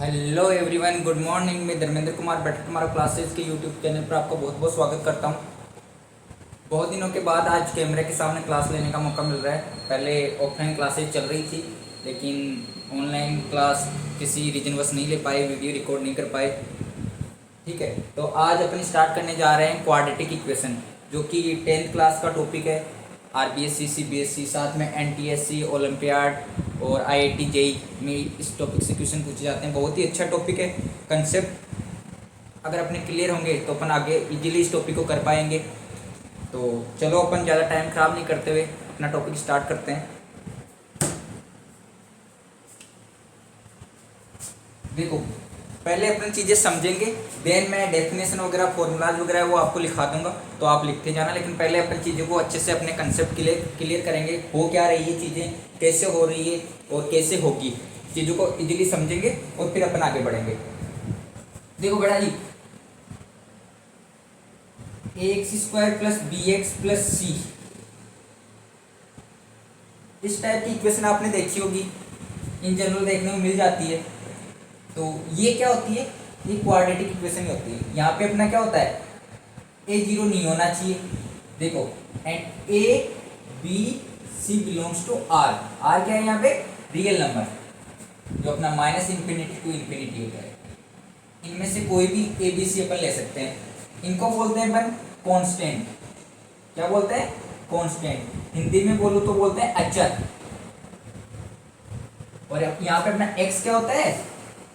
Hello everyone, good morning. मैं Dharmendra Kumar better tomorrow classes के YouTube channel पर आपका बहुत बहुत स्वागत करता हूं। बहुत दिनों के बाद आज कैमरे के सामने क्लास लेने का मौका मिल रहा है। पहले ऑफलाइन क्लासेस चल रही थी, लेकिन ऑनलाइन क्लास किसी रीजनवश नहीं ले पाए, वीडियो रिकॉर्ड नहीं कर पाए। ठीक है, तो आज अपन स्टार्ट करने जा रहे हैं क्वाड्रेटिक इक्वेशन, जो कि 10th क्लास का टॉपिक है। आरबीएससी, सीबीएसई, साथ में एनटीएससी, ओलंपियाड और आईआईटी जेई में इस टॉपिक से क्वेश्चन पूछे जाते हैं। बहुत ही अच्छा टॉपिक है। कंसेप्ट अगर अपने क्लियर होंगे तो अपन आगे इजीली इस टॉपिक को कर पाएंगे। तो चलो अपन ज़्यादा टाइम ख़राब नहीं करते हुए अपना टॉपिक स्टार्ट करते हैं। देखो, पहले अपन चीज़ें समझेंगे, देन मैं डेफिनेशन वगैरह फॉर्मूलाज वगैरह वो आपको लिखा दूंगा, तो आप लिखते जाना। लेकिन पहले अपन चीज़ों को अच्छे से अपने कंसेप्ट क्लियर करेंगे, हो क्या रही है चीज़ें, कैसे हो रही है और कैसे होगी। चीज़ों को इजीली समझेंगे और फिर अपन आगे बढ़ेंगे। देखो बेटा जी, ax² plus bx plus c, इस टाइप की इक्वेशन आपने देखी होगी, इन जनरल देखने को मिल जाती है। तो ये क्या होती है? ये क्वाड्रेटिक इक्वेशन होती है। यहाँ पे अपना क्या होता है, a0 नहीं होना चाहिए। देखो, and a b c belongs to r। r क्या है यहाँ पे? रियल नंबर, जो अपना -इन्फिनिटी टू इन्फिनिटी होता है। इनमें से कोई भी a b c अपन ले सकते हैं। इनको बोलते हैं अपन कांस्टेंट। क्या बोलते हैं? कांस्टेंट। हिंदी में बोलूँ तो बोलते हैं अचर। और यहाँ पे अपना x क्या होता है?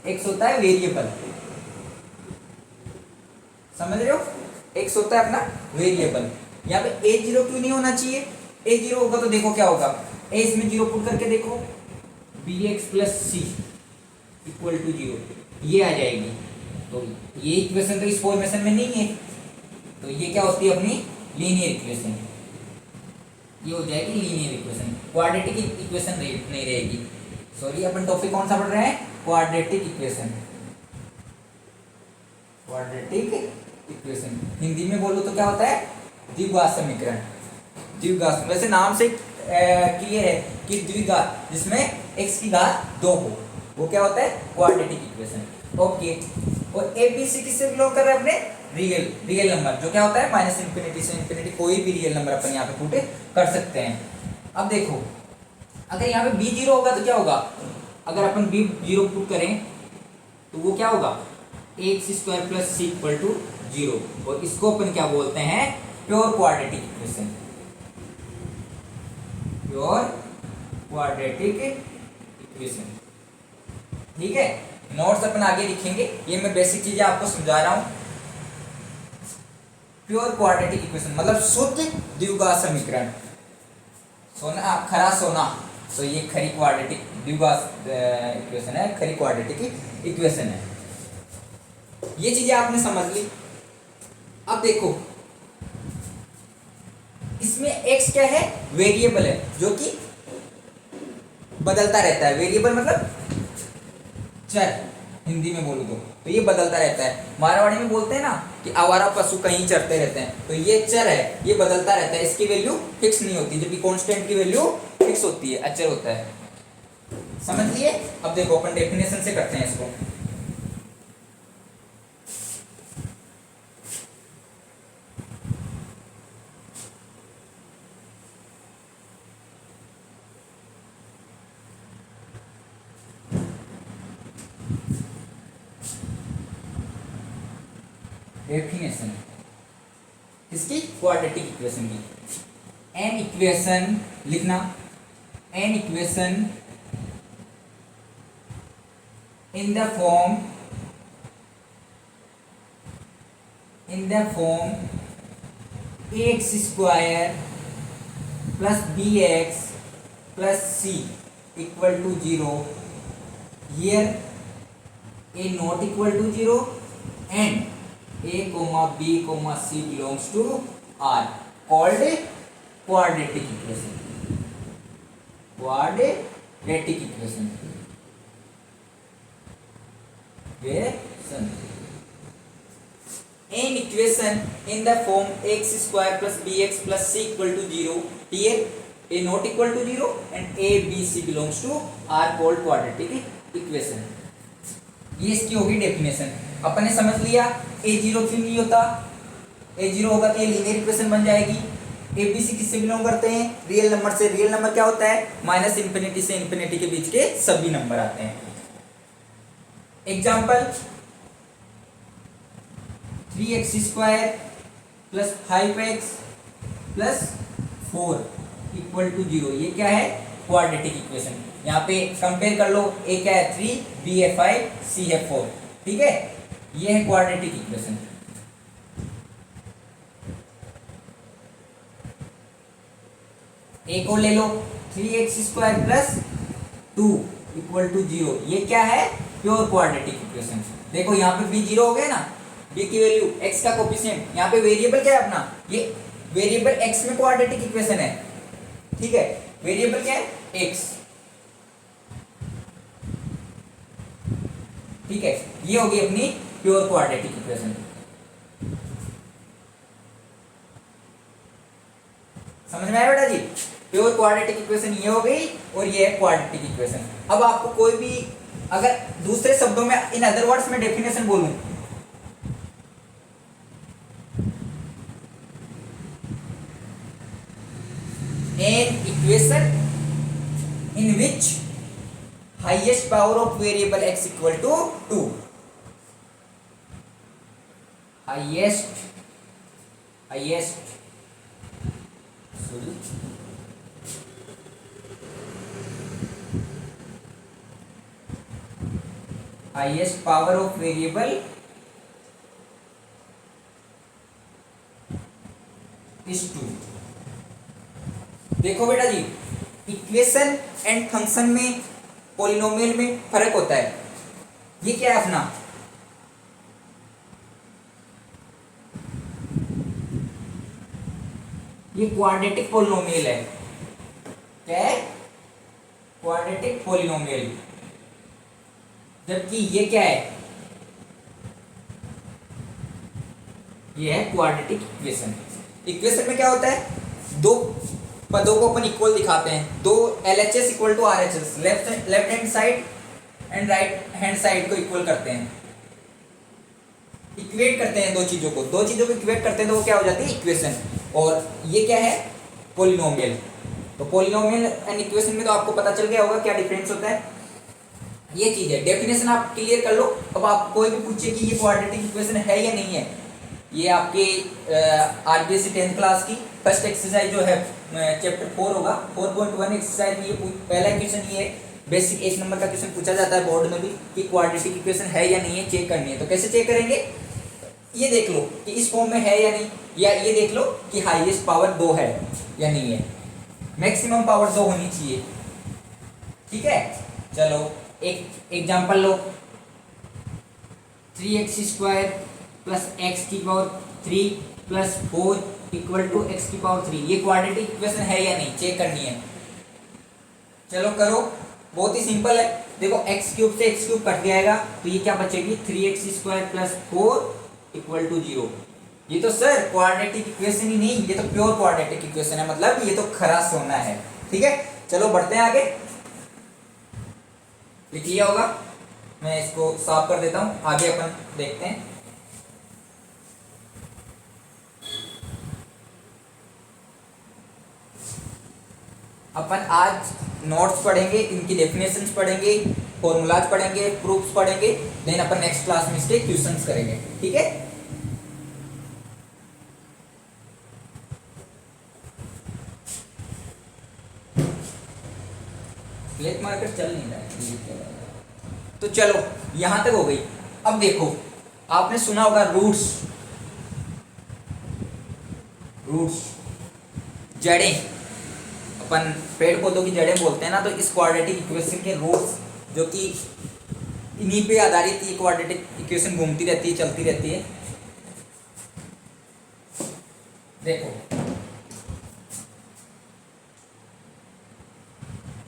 x होता है वेरिएबल। समझ रहे हो? x होता है अपना वेरिएबल। यहाँ पे a0 क्यों नहीं होना चाहिए? a0 होगा तो देखो क्या होगा, a इसमें 0 पुट करके देखो, bx plus c equal to 0, ये आ जाएगी। तो ये इक्वेशन तो इस फॉर्मेशन में नहीं है, तो ये क्या होती है अपनी लीनियर इक्वेशन। ये हो जाएगी लीनियर इक्वेशन, क्वाड्रेटिक इक्वेशन नहीं रहेगी। सॉरी, अपन टॉपिक कौन सा पढ़ रहे हैं? Quadratic equation. Quadratic equation Hindi में बोलो तो क्या होता है? द्विघात समीकरण। द्विघात, वैसे नाम से क्लियर है कि द्विघात जिसमें x की घात 2 हो, वो क्या होता है? Quadratic equation. ओके, और ए बी सी किससे बिलोंग कर रहे हैं? अपने रियल नंबर, जो क्या होता है -इन्फिनिटी से इन्फिनिटी। कोई भी रियल नंबर अपन यहाँ पे पुट कर सकते हैं। अब देखो, अगर यहाँ पे b0 होगा तो क्या होगा? अगर अपन b0 पुट करें तो वो क्या होगा? ax² plus c equal to 0। और इसको अपन क्या बोलते हैं? Pure quadratic equation. Pure quadratic equation. ठीक है, नोट्स अपन आगे लिखेंगे, ये मैं बेसिक चीजें आपको समझा रहा हूं। प्योर क्वाड्रेटिक इक्वेशन मतलब शुद्ध द्विघात समीकरण। सोना, खरा सोना, तो ये खरी क्वाड्रेटिक द्विघात इक्वेशन है, खरी क्वाड्रेटिक इक्वेशन है। ये चीजें आपने समझ ली। अब देखो, इसमें x क्या है? वेरिएबल है, जो कि बदलता रहता है। वेरिएबल मतलब चर, हिंदी में बोलूं तो ये बदलता रहता है। मारवाड़ी में बोलते हैं ना कि आवारा पशु कहीं चरते रहते हैं, तो ये चर है, ये बदलता रहता है, इसकी वैल्यू फिक्स नहीं होती, जबकि कांस्टेंट की वैल्यू फिक्स होती है, अचर होता है। समझ लिए? अब देखो, अपन डेफिनेशन से करते हैं इसको। डेफिनेशन इसकी क्वाड्रेटिक इक्वेशन की। एन इक्वेशन लिखना, an equation in the form ax² plus bx plus c equal to 0, here a not equal to 0 and a, b, c belongs to R, called quadratic equation. Quadratic equation. An equation in the form ax² plus bx plus c equal to 0, here a not equal to 0 and a, b, c belongs to R, called quadratic equation. ये इसकी होगी definition. अपन ने समझ लिया ए zero क्यों नहीं होता, ए zero होगा तो ये लीनियर इक्वेशन बन जाएगी। ए बी सी किससे बिलोंग करते हैं, रियल नंबर से। रियल नंबर क्या होता है, माइनस इंफिनिटी से इंफिनिटी के बीच के सभी नंबर आते हैं। Example 3x² plus 5x plus 4 equal to 0, ये क्या है, क्वाड्रेटिक इक्वेशन। यहाँ पे कंपेयर कर लो, ए क्या है 3, बी है 5, सी है 4, ठीक है, ये है क्वाड्रेटिक इक्वेशन। एक और ले लो 3x² प्लस 2 इक्वल टू 0, ये क्या है, प्योर क्वाड्रेटिक इक्वेशन। देखो यहाँ पे b 0 हो गया ना, b की वैल्यू x का कोफिशिएंट, यहाँ पे वेरिएबल क्या है अपना, ये वेरिएबल x में क्वाड्रेटिक इक्वेशन है, ठीक है, वेरिएबल क्या है x, ठीक है, ये होगी अपनी प्योर क्वाड्रेटिक इक्वेशन। समझ में आया बेटा जी, प्योर क्वाड्रेटिक इक्वेशन ये हो गई और ये है क्वाड्रेटिक इक्वेशन। अब आपको कोई भी अगर दूसरे शब्दों में, इन अदर वर्ड्स में डेफिनेशन बोलूं, an equation in which highest power of variable x equal to 2, highest highest power of variable is 2। देखो बेटा जी, इक्वेशन एंड फंक्शन में, पॉलिनोमियल में फर्क होता है। ये क्या है अपना, ये क्वाड्रेटिक पॉलिनोमियल है, क्या है, क्वाड्रेटिक पॉलिनोमियल, जबकि ये क्या है, ये है क्वाड्रेटिक इक्वेशन। इक्वेशन में क्या होता है, दो पदों को अपन इक्वल दिखाते हैं, दो LHS equal to RHS, left hand side and right hand side को इक्वल करते हैं, इक्वेट करते हैं दो चीजों को इक्वेट करते हैं तो वो क्या हो जाती है, इक्वेशन। और ये क्या है, पॉलिनोमियल। तो पॉलिनोमियल एंड इक्वेशन में तो आपको पता चल गया होगा क्या डिफरेंस होता है, ये चीज है। डेफिनेशन आप क्लियर कर लो। अब आप कोई भी पूछे कि ये क्वाड्रेटिक इक्वेशन है या नहीं है, ये आपके RBSc 10th क्लास की फर्स्ट एक्सरसाइज जो है चैप्टर 4 होगा, 4.1 एक्सरसाइज में ये पहला क्वेश्चन ये बेसिक 1 नंबर का क्वेश्चन पूछा जाता है बोर्ड में भी कि क्वाड्रेटिक इक्वेशन है या नहीं है, चेक करनी है। तो कैसे चेक करेंगे, ये देख लो कि इस फॉर्म में है या नहीं, या ये देख लो कि हाईएस्ट पावर 2 है या नहीं है, मैक्सिमम पावर 2 होनी चाहिए, ठीक है। चलो एक एग्जांपल लो, 3x² प्लस x की power 3 plus 4 equal to x की पावर 3, ये क्वाड्रेटिक इक्वेशन है या नहीं, चेक करनी है। चलो करो, बहुत ही सिंपल है। देखो x³ से x³ कट जाएगा तो ये क्या बचेगी, 3x² प्लस 4 इक्वल टू 0। ये तो सर क्वाड्रेटिक इक्वेशन ही नहीं, ये तो प्योर क्वाड्रेटिक इक्वेशन है, मतलब ये तो खरा सोना है, ठीक है। चलो बढ़ते हैं आगे, लिख लिया होगा, मैं इसको साफ कर देता हूं, आगे अपन देखते हैं। अपन आज नोट्स पढ़ेंगे, इनकी डेफिनेशंस पढ़ेंगे, फॉर्मूलाज पढ़ेंगे, प्रूफ्स पढ़ेंगे, देन अपन नेक्स्ट क्लास में इसके क्वेश्चंस करेंगे, ठीक है। ब्लैक मार्कर चल नहीं रहा है, तो चलो यहां तक हो गई। अब देखो, आपने सुना होगा रूट्स, जड़ें, अपन पेड़ पौधों की जड़ें बोलते हैं ना, तो इस क्वाड्रेटिक इक्वेशन के रूट्स जो कि इन्हीं पे आधारित ये क्वाड्रेटिक इक्वेशन घूमती रहती है, चलती रहती है। देखो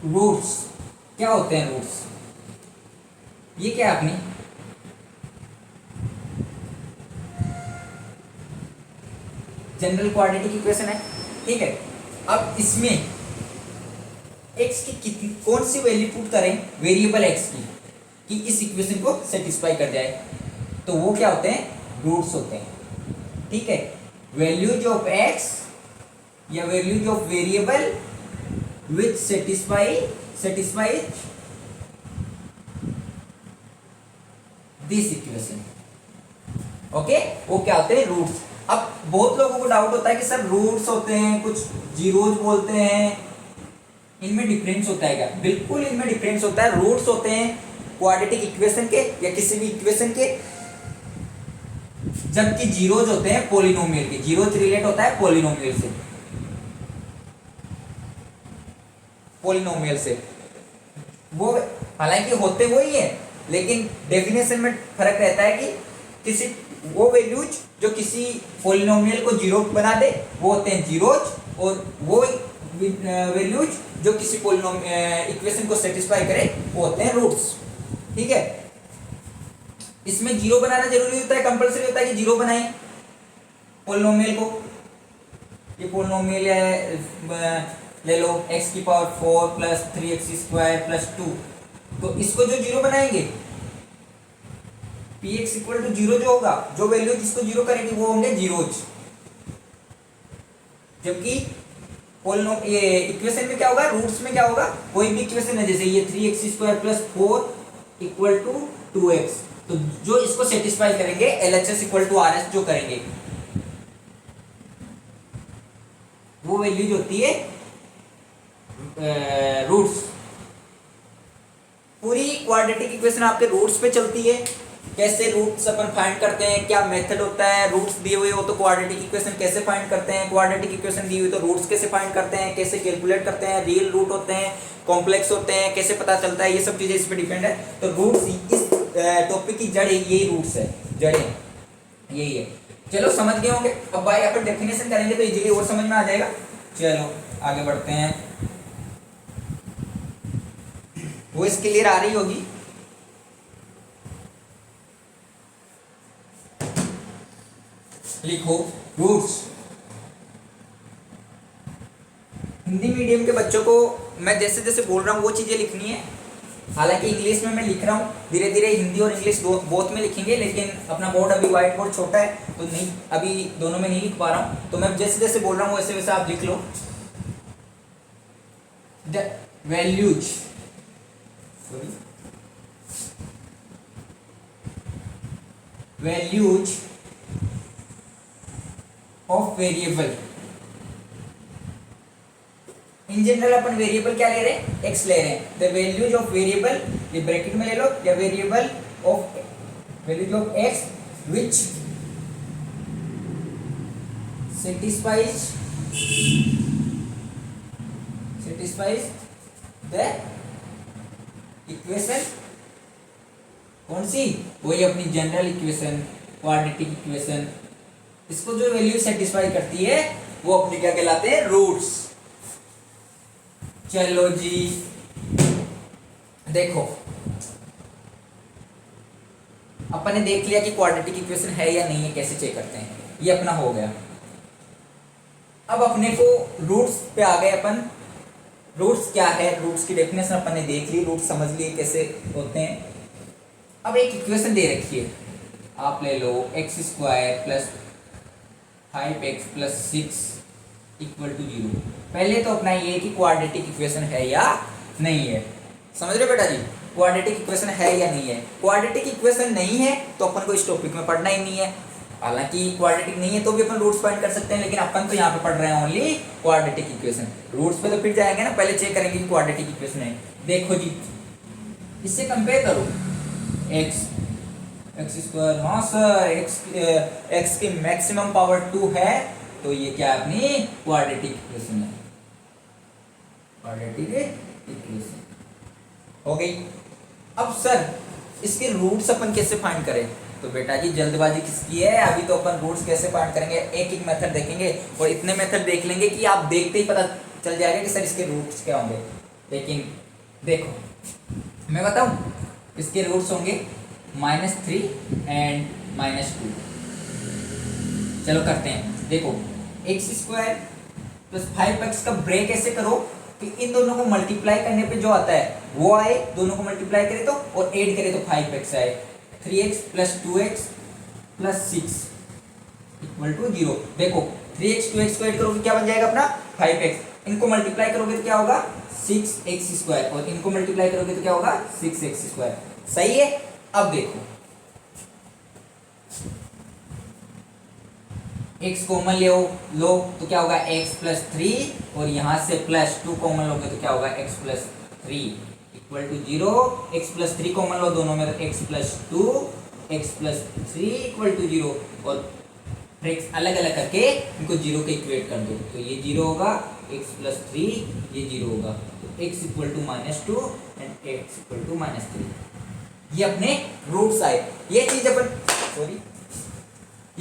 रूट्स क्या होते हैं, रूट्स ये क्या है अपनी, जनरल क्वाड्रेटिक इक्वेशन है, ठीक है। अब इसमें x की कितनी, कौन सी वैल्यू पुट करें, वेरिएबल x की, कि इस इक्वेशन को सेटिस्फाई कर जाए, तो वो क्या होते हैं, रूट्स होते हैं। ठीक है, वैल्यूज ऑफ एक्स या values of variable which satisfy this equation. Okay, वो क्या होते हैं, रूट्स। अब बहुत लोगों को डाउट होता है कि सर रूट्स होते हैं, कुछ जीरोज बोलते हैं, इनमें डिफरेंस होता है क्या? बिल्कुल इनमें डिफरेंस होता है। रूट्स होते हैं क्वाड्रेटिक इक्वेशन के या किसी भी इक्वेशन के, जबकि जीरोज होते हैं पॉलिनोमियल के। जीरोज रिलेट होता है पॉलिनोमियल से, पॉलिनोमियल से। वो हालांकि होते वही है, लेकिन डेफिनेशन में फर्क रहता है कि किसी वो वैल्यूज जो किसी पॉलिनोमियल को जीरो बना दे वो होते हैं जीरोज, और वो वैल्यूज जो किसी इक्वेशन को सेटिस्फाई करे वो होते हैं रूट्स। ठीक है, इसमें जीरो बनाना जरूरी होता है, कंपलसरी होता है कि जीरो बनाएं पॉलिनोमियल को। ये पॉलिनोमियल है, ले लो x की power 4 plus 3x square plus 2, तो इसको जो जीरो बनाएंगे px इक्वल टू जीरो जो होगा, जो वैल्यू जिसको जीरो करेगी वो होंगे जीरोज। जबकि ये इक्वेशन में क्या होगा, रूट्स में क्या होगा, कोई भी इक्वेशन है जैसे ये 3x square plus 4 equal to 2x, तो जो इसको सेटिस्फाई करेंगे LHS इक्वल टू RS जो करेंगे वो वैल्यूज होती है रूट्स। पूरी क्वाड्रेटिक इक्वेशन आपके रूट्स पे चलती है। कैसे रूट्स अपन फाइंड करते हैं, क्या मेथड होता है, रूट्स दिए हुए हो तो क्वाड्रेटिक इक्वेशन कैसे फाइंड करते हैं, क्वाड्रेटिक इक्वेशन दी हुई तो रूट्स कैसे फाइंड करते हैं, कैसे कैलकुलेट करते हैं, रियल रूट होते हैं, कॉम्प्लेक्स होते हैं, कैसे पता चलता है, ये सब चीजें इस पे डिपेंड है। तो रूट्स, इस टॉपिक की जड़ यही रूट्स है, जड़ें यही है। चलो समझ गए होंगे। अब भाई अपन डेफिनेशन करेंगे तो इजीली और समझ में आ जाएगा। चलो आगे बढ़ते हैं। वॉइस क्लियर आ रही होगी? लिखो रूट्स। हिंदी मीडियम के बच्चों को मैं जैसे जैसे बोल रहा हूँ वो चीज़ें लिखनी है। हालांकि इंग्लिश में मैं लिख रहा हूँ, धीरे धीरे हिंदी और इंग्लिश बोथ में लिखेंगे, लेकिन अपना बोर्ड अभी व्हाइट बोर्ड छोटा है तो नहीं, अभी दोनों में नहीं लिख पा रहा हूँ। तो मैं जैसे जैसे बोल रहा हूँ वैसे वैसे आप लिख लो। The values values of variable. In general अपन वेरिएबल क्या ले रहे हैं, एक्स ले रहे हैं। द वैल्यूज ऑफ वेरिएबल, ये ब्रैकेट में ले लो, या values of x which satisfies the equation. कौन सी? वही अपनी जनरल इक्वेशन, क्वाड्रेटिक इक्वेशन। इसको जो वैल्यू सेटिस्फाई करती है वो अपने क्या कहलाते हैं, रूट्स। चलो जी देखो, अपन ने देख लिया कि क्वाड्रेटिक इक्वेशन है या नहीं है, कैसे चेक करते हैं, ये अपना हो गया। अब अपने को रूट्स पे आ गए अपन। रूट्स क्या है, रूट्स की डेफिनेशन अपन ने देख ली, रूट्स समझ लिए कैसे होते हैं। अब एक इक्वेशन दे रखी है, आप ले लो x square plus 5x plus 6 equal to 0। पहले तो अपना ये कि क्वाड्रेटिक इक्वेशन है या नहीं है। समझ रहे हो बेटा जी, क्वाड्रेटिक इक्वेशन है या नहीं है। क्वाड्रेटिक इक्वेशन नहीं है तो अपन को इस टॉपिक में पढ़ना ही नहीं है। हालांकि क्वाड्रेटिक नहीं है तो भी अपन रूट्स फाइंड कर सकते हैं, लेकिन अपन तो यहाँ पे पढ़ रहे हैं ओनली क्वाड्रेटिक इक्वेशन। रूट्स पे तो फिर जाएंगे ना, पहले चेक करेंगे कि क्वाड्रेटिक इक्वेशन है। देखो जी, इससे कंपेयर करो x स्क्वायर, हाँ सर x की मैक्सिमम पावर 2 है, तो ये क्या अपनी क्वाड्रेटिक इक्वेशन है। क्वाड्रेटिक इक्वेशन हो गई। अब सर इसके रूट्स अपन कैसे फाइंड करें? तो बेटा जी जल्दबाजी किसकी है, अभी तो अपन रूट्स कैसे फाइंड करेंगे, एक एक मेथड देखेंगे और इतने मेथड देख लेंगे कि आप देखते ही पता चल जाएगा कि सर इसके रूट्स क्या होंगे। लेकिन देखो मैं बताऊं, इसके रूट्स होंगे -3 एंड -2। चलो करते हैं। देखो x स्क्वायर प्लस 5x का ब्रेक ऐसे करो कि इन दोनों को मल्टीप्लाई करने पे जो आता है वो आए, दोनों को मल्टीप्लाई करे तो, और ऐड करे तो 5x आए। 3x plus 2x plus 6 equal to 0। देखो 3x 2x को ऐड करोगे क्या बन जाएगा अपना 5x, इनको मल्टीप्लाई करोगे तो क्या होगा 6x स्क्वायर, और इनको मल्टीप्लाई करोगे तो क्या होगा 6x स्क्वायर। सही है। अब देखो x कॉमन लो तो क्या होगा x प्लस 3, और यहां से प्लस 2 कॉमन लोगे तो क्या होगा x plus 3 equal to 0। x plus 3 common लो दोनों में तो x plus 2, x plus 3 equal to 0, और x अलग अलग करके इनको 0 के इक्वेट कर दो तो ये 0 होगा, x प्लस 3 ये 0 होगा, तो x equal to -2 and x equal to -3। ये अपने रूट्स आए। ये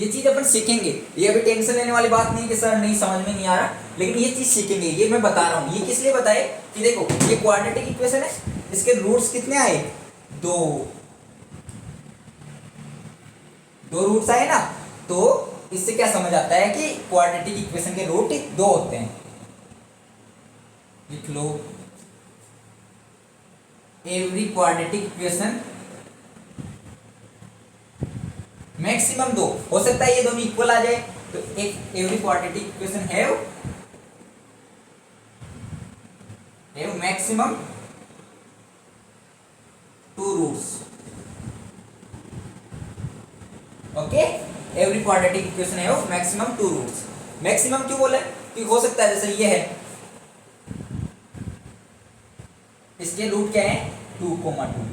चीज अपन सीखेंगे। ये अभी टेंशन लेने वाली बात नहीं कि सर नहीं समझ में नहीं आ रहा, लेकिन ये चीज सीखेंगे। ये मैं बता रहा हूँ। ये किस लिए बताए कि देखो ये क्वाड्रेटिक इक्वेशन है, इसके रूट्स कितने आए, दो रूट्स आए ना, तो इससे क्या समझ आता है कि क्वाड्रेटिक इक्वेशन के रूट दो होते हैं। लिख लो, एवरी क्वाड्रेटिक इक्वेशन मैक्सिमम दो हो सकता है, ये दोनों इक्वल आ जाए तो एक every quadratic equation have maximum 2 roots. Okay, every quadratic equation have maximum 2 roots. Maximum क्यों बोले कि हो सकता है जैसे ये है, इसके रूट क्या है 2, 2,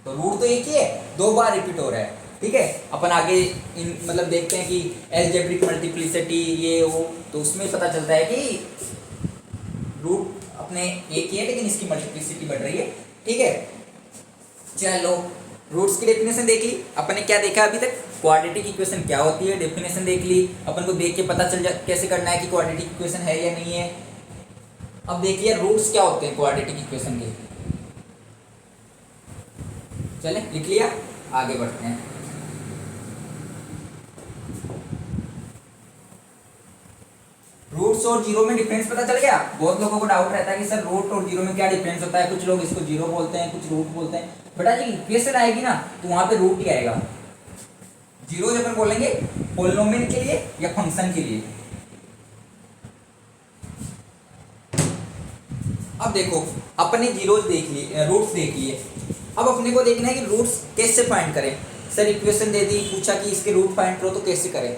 तो रूट तो एक ही है, 2 बार रिपीट हो रहा है। ठीक है, अपन आगे मतलब देखते हैं कि एलजेब्रिक मल्टीप्लिसिटी ये वो, तो उसमें पता चलता है कि रूट अपने एक ही है लेकिन इसकी मल्टीप्लिसिटी बढ़ रही है। ठीक है, चलो रूट्स की डेफिनेशन देख ली अपन ने। क्या देखा अभी तक, क्वाड्रेटिक इक्वेशन क्या होती है, डेफिनेशन देख ली अपन को। देख के पता चल कैसे करना है कि क्वाड्रेटिक इक्वेशन है या नहीं है। अब देखिए रूट्स क्या होते हैं क्वाड्रेटिक इक्वेशन के। चले लिख लिया, आगे बढ़ते हैं। रूट्स और जीरो में डिफरेंस पता चल गया। बहुत लोगों को डाउट रहता है कि सर रूट और जीरो में क्या डिफरेंस होता है। कुछ लोग इसको जीरो बोलते हैं, कुछ रूट बोलते हैं। बेटा जी इक्वेशन आएगी ना तो वहां पे रूट ही आएगा। जीरो जब अपन बोलेंगे पॉलिनोमियल के लिए या फंक्शन के लिए। अब देखो अपने जीरोस देख लिए, रूट्स देख लिए। अब अपने को देखना है कि रूट्स कैसे फाइंड करें। सर इक्वेशन दे दी, पूछा कि इसके रूट फाइंड करो तो कैसे करें।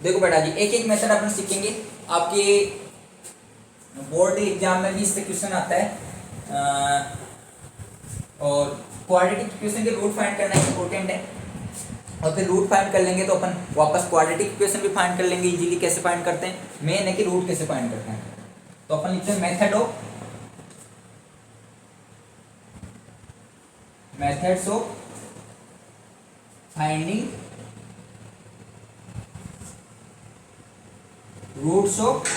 देखो बेटा जी एक एक मेथड अपन सीखेंगे। आपके बोर्ड एग्जाम में भी इससे क्वेश्चन आता है, और क्वाड्रेटिक इक्वेशन के रूट फाइंड करना इंपॉर्टेंट है। और फिर रूट फाइंड कर लेंगे तो अपन वापस क्वाड्रेटिक इक्वेशन भी फाइंड कर लेंगे इजीली। कैसे फाइंड करते हैं, मेन है कि रूट कैसे फाइंड करते हैं। तो अपन लिखते हैं methods of finding roots of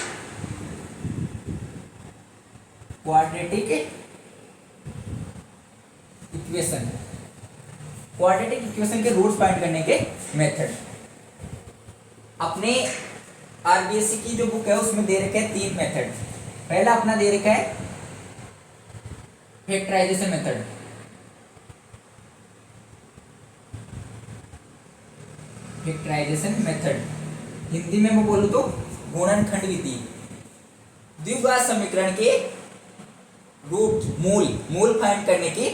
quadratic equation. Quadratic equation के रूट्स फाइंड करने के मेथड अपने आरबीएससी की जो बुक है उसमें दे रखे हैं 3 मेथड। पहला अपना दे रखा है factorisation method. Factorisation method Hindi में मैं बोलूं तो गुणनखंड विधि। द्विघात समीकरण के रूट मूल फाइंड करने की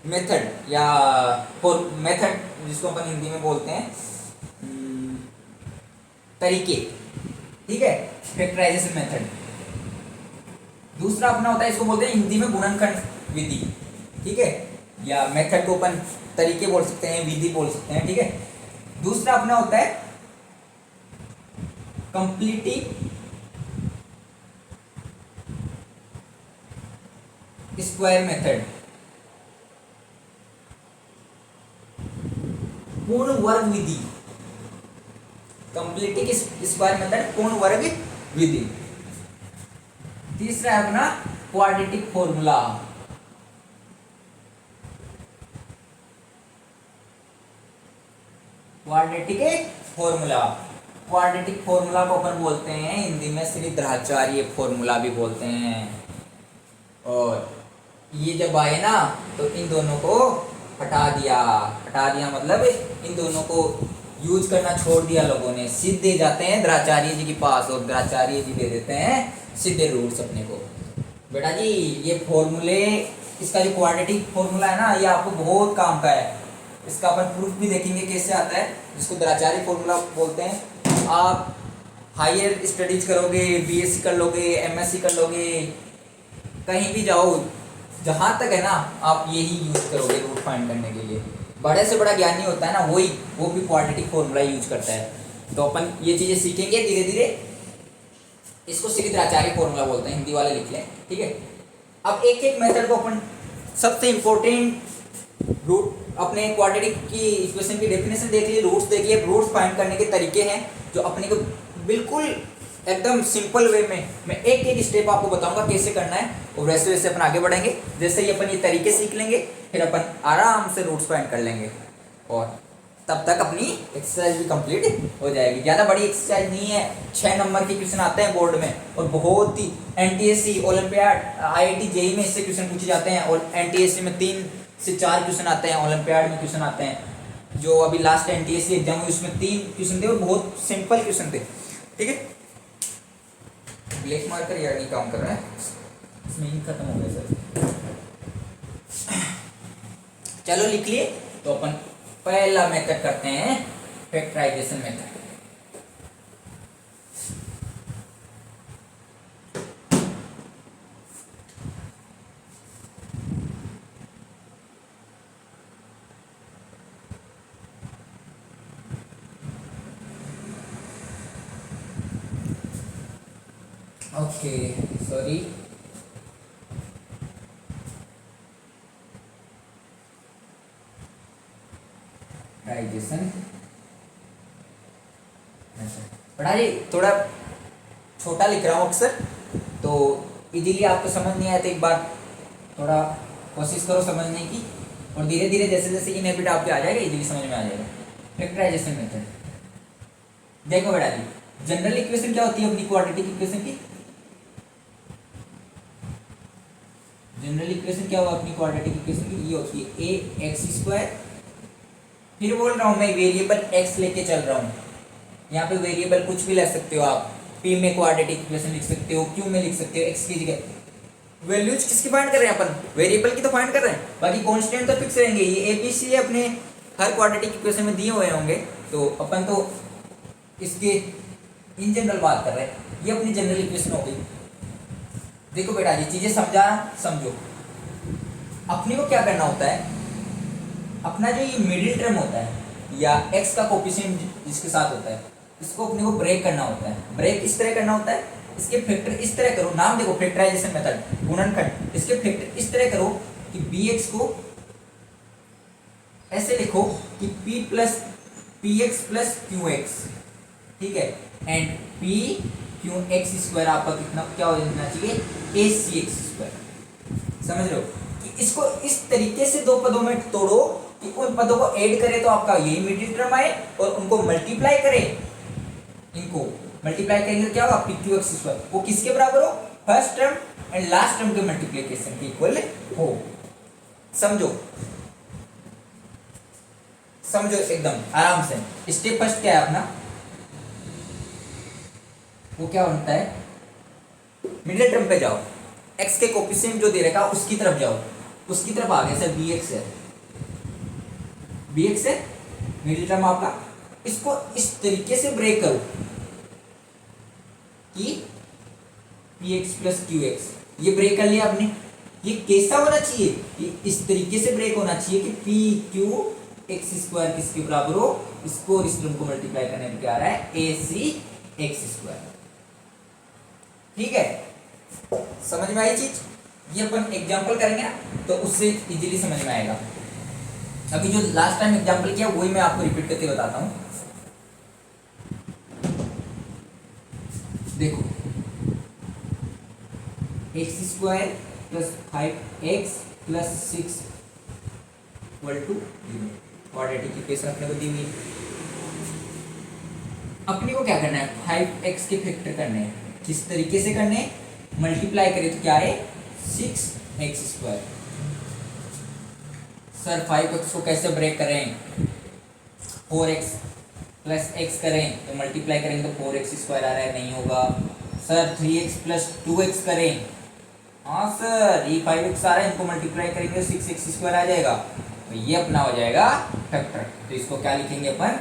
मेथड या मेथड जिसको अपन हिंदी में बोलते हैं तरीके। ठीक है, फैक्टराइजेशन मेथड। दूसरा अपना होता है, इसको बोलते हैं हिंदी में गुणनखंड विधि। ठीक है, या मेथड को अपन तरीके बोल सकते हैं, विधि बोल सकते हैं। ठीक है, दूसरा अपना होता है कंप्लीटिव स्क्वायर मेथड, पूर्ण वर्ग विधि। कंप्लीटिव स्क्वायर मेथड, पूर्ण वर्ग विधि। तीसरा है अपना quadratic formula. Quadratic formula quadratic formula को अपन बोलते हैं हिंदी में श्रीधराचार्य फॉर्मूला भी बोलते हैं। और ये जब आए ना तो इन दोनों को हटा दिया मतलब इन दोनों को यूज करना छोड़ दिया लोगों ने, सीधे जाते हैं द्राचार्य जी के पास और द्राचार्य जी दे देते हैं सीधे रूट्स अपने को। बेटा जी ये फॉर्मूले, इसका जो क्वाड्रेटिक फॉर्मूला है ना ये आपको बहुत काम का है। इसका अपन प्रूफ भी देखेंगे कैसे आता है, जिसको द्राचार्य फॉर्मूला बोलते हैं। आप हायर स्टडीज करोगे, बीएससी कर लोगे, एमएससी कर लोगे, कहीं भी जाओ, जहाँ तक है ना आप यही यूज करोगे रूट फाइंड करने के लिए। बड़े से बड़ा ज्ञानी होता है ना वो भी क्वाड्रेटिक फॉर्मूला यूज करता है। तो अपन ये चीज़ें सीखेंगे धीरे धीरे। इसको श्रीधराचार्य फॉर्मूला बोलते हैं, हिंदी वाले लिख लें, ठीक है। अब एक एक मेथड को अपन, सबसे इम्पोर्टेंट रूट अपने क्वाड्रेटिक की इक्वेशन की डेफिनेशन देख लिए, रूट्स देखिए, रूट्स फाइंड करने के तरीके हैं जो अपने को बिल्कुल एकदम सिंपल वे में मैं एक एक स्टेप आपको बताऊंगा कैसे करना है, और वैसे वैसे अपन आगे बढ़ेंगे। जैसे ही अपन ये तरीके सीख लेंगे फिर अपन आराम से रूट्स फाइंड कर लेंगे, और तब तक अपनी एक्सरसाइज भी कंप्लीट हो जाएगी। ज़्यादा बड़ी एक्सरसाइज नहीं है, 6 नंबर के क्वेश्चन आते हैं बोर्ड में, और बहुत ही एनटीएससी, ओलंपियाड, आईआईटी, जेईई में इससे क्वेश्चन पूछे जाते हैं, और एनटीएससी में 3 से 4 क्वेश्चन आते हैं, ओलंपियाड में क्वेश्चन आते हैं। जो अभी लास्ट एनटीएससी एग्जाम हुई उसमें 3 क्वेश्चन थे और बहुत सिंपल क्वेश्चन थे, ठीक है। ब्लैक मार्कर यार नहीं काम कर रहा है, इसमें इंक खत्म हो गया सर। चलो लिख लिए। तो अपन पहला मेथड करते हैं factorisation method. Okay sorry, factorisation पढ़ा जी, थोड़ा छोटा लिख रहा हूँ अक्सर, तो इजीली आपको समझ नहीं आया तो एक बार थोड़ा कोशिश करो समझने की, और धीरे धीरे जैसे जैसे इन हैबिट आपके आ जाएगा इजीली समझ में आ जाएगा। फैक्टराइजेशन मेथड देखो बेटा जी, जनरल इक्वेशन क्या होती है अपनी क्वाड्रेटिक इक्वेशन की? जनरल इक्वेशन क्या होगा अपनी क्वाड्रेटिक इक्वेशन की? ये होती है ए एक्स स्क्वायर, फिर बोल रहा हूँ मैं वेरिएबल एक्स लेके चल रहा हूँ, यहाँ पे वेरिएबल कुछ भी ले सकते हो आप, पी में क्वाड्रेटिक इक्वेशन लिख सकते हो, क्यू में लिख सकते हो, एक्स की जगह। वैल्यूज किसकी फाइंड कर रहे हैं अपन? वेरिएबल की तो फाइंड कर रहे हैं, बाकी कांस्टेंट तो फिक्स रहेंगे। ये ए बी सी अपने हर क्वाड्रेटिक इक्वेशन में दिए हुए होंगे, तो अपन तो इसके इन जनरल बात कर रहे हैं। ये अपनी जनरल इक्वेशन हो गई। देखो बेटा ये चीजें समझा, समझो। अपने को क्या करना होता है, अपना जो ये मिडिल टर्म होता है या एक्स का कोफिशिएंट जिसके साथ होता है, इसको अपने को ब्रेक करना होता है। ब्रेक इस तरह करना होता है, इसके फैक्टर इस तरह करो, नाम देखो फैक्टराइजेशन मेथड, गुणनखंड। इसके फैक्टर इस तरह करो कि बी एक्स को ऐसे लिखो कि p plus P x plus Q x, ठीक है, and p Q x square आपका कितना क्या हो जाना चाहिए? ए सी एक्स स्क्वायर। समझ रहे हो कि इसको इस तरीके से दो पदों में तोड़ो कि उन पदों को ऐड करे तो आपका यही मिडिल टर्म आए, और उनको मल्टीप्लाई करे, इनको मल्टीप्लाई करेंगे क्या होगा? P Q x square. वो किसके बराबर हो? First term and last term के मल्टीप्लिकेशन के इक्वल हो। समझो समझो एकदम आराम से। स्टेप फर्स्ट क्या है अपना? वो क्या बनता है? मिडिल टर्म पे जाओ, एक्स के कोफिशिएंट जो दे रखा उसकी तरफ जाओ, उसकी तरफ आ गए सर, बी एक्स है, बी एक्स है मिडिल टर्म आपका। इसको इस तरीके से ब्रेक करो कि P x plus Q x, ये ब्रेक कर लिया आपने। ये कैसा होना चाहिए? ये इस तरीके से ब्रेक होना चाहिए कि पी क्यू एक्स स्क्वायर किसके बराबर हो? इसको और इस टर्म को मल्टीप्लाई करने में क्या आ रहा है? ए सी एक्स स्क्वायर। ठीक है, समझ में आई चीज? ये अपन एग्जांपल करेंगे ना तो उससे इजीली समझ में आएगा। अभी जो लास्ट टाइम एग्जांपल किया वही मैं आपको रिपीट करके बताता हूं। देखो x square plus 5x plus 6 equal to 0। Quadratic equation अपने को दी हुई। अपने को क्या करना है, 5x के फैक्टर करने हैं। किस तरीके से करने हैं, मल्टीप्लाई करें तो क्या है 6x²। सर 5x को कैसे ब्रेक करें, 4x प्लस x करें तो मल्टीप्लाई करेंगे तो 4x² आ रहा है, नहीं होगा। सर 3x प्लस 2x करें, हाँ सर ये 5x आ रहा है, इनको मल्टीप्लाई करेंगे तो 6x² आ जाएगा, तो ये अपना हो जाएगा फैक्टर। तो इसको क्या लिखेंगे अपन,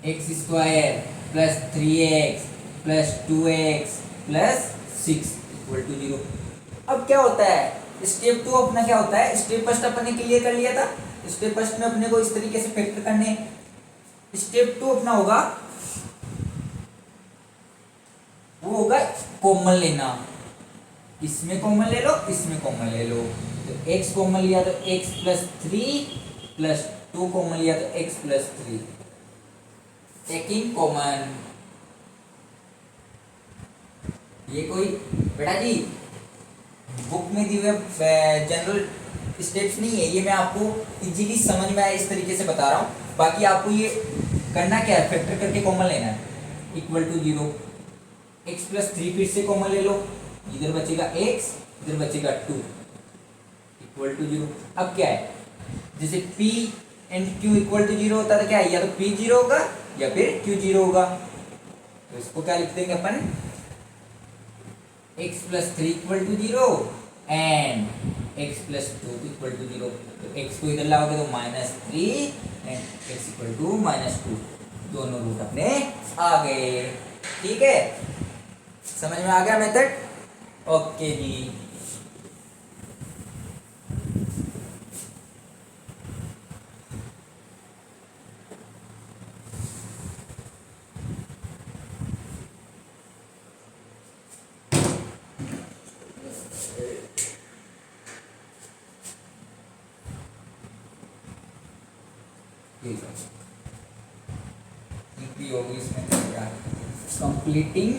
x² plus 3x plus 2x plus 6 = 0। अब क्या होता है, स्टेप 2 अपना क्या होता है, स्टेप फर्स्ट अपन ने क्लियर कर लिया था। स्टेप फर्स्ट में अपने को इस तरीके से फैक्टर करने। स्टेप 2 अपना होगा, वो होगा कॉमन लेना, इसमें कॉमन ले लो, इसमें कॉमन ले लो। तो x कॉमन लिया तो x प्लस 3 प्लस 2 कॉमन लिया तो x प्लस 3, टेकिंग कॉमन। ये कोई बेटा जी बुक में दिए हुए जनरल स्टेप्स नहीं है, ये मैं आपको इजीली समझ में आए इस तरीके से बता रहा हूँ। बाकी आपको ये करना क्या है, फैक्टर करके कॉमन लेना है, =0। x प्लस 3 फिर से कॉमन ले लो, इधर बचेगा x, इधर बचेगा 2 =0। अब क्या है, जैसे p एंड q =0 होता था, क्या है, या तो p 0 होगा या फिर q 0 होगा। तो इसको क्या लिख देंगे अपन, x plus 3 =0 and x plus 2 =0। तो x को इधर लाओगे तो -3 एंड x =-2, दोनों रूट अपने आ गए। ठीक है, समझ में आ गया मेथड, ओके जी। होगी इसमें क्या, कंप्लीटिंग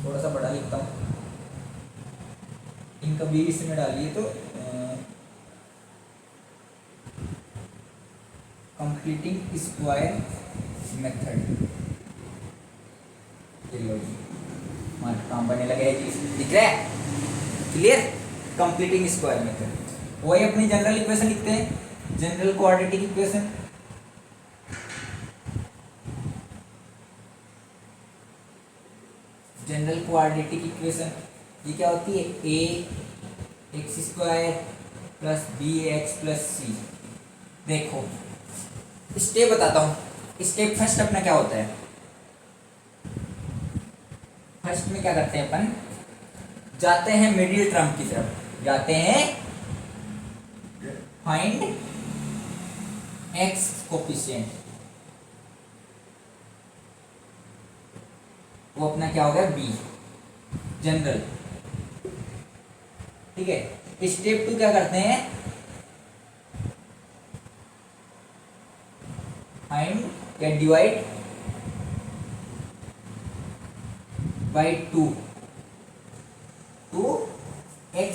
थोड़ा सा बड़ा लिखता हूँ, इनका भी इसमें डालिए तो कंप्लीटिंग स्क्वायर मेथड, हमारा काम बनने लगे जी, दिख रहा है क्लियर। कंप्लीटिंग स्क्वायर मेथड वही अपनी जनरल इक्वेशन लिखते हैं, general quadratic equation. General quadratic equation ये क्या होती है, ax² plus bx plus c। देखो स्टेप बताता हूँ, स्टेप फर्स्ट अपना क्या होता है, फर्स्ट में क्या करते हैं अपन, जाते हैं मिडिल टर्म की तरफ, जाते हैं फाइंड x कोफिशिएंट, वो अपना क्या हो गया b जनरल। ठीक है, स्टेप 2 क्या करते हैं, फाइंड या divide by 2 x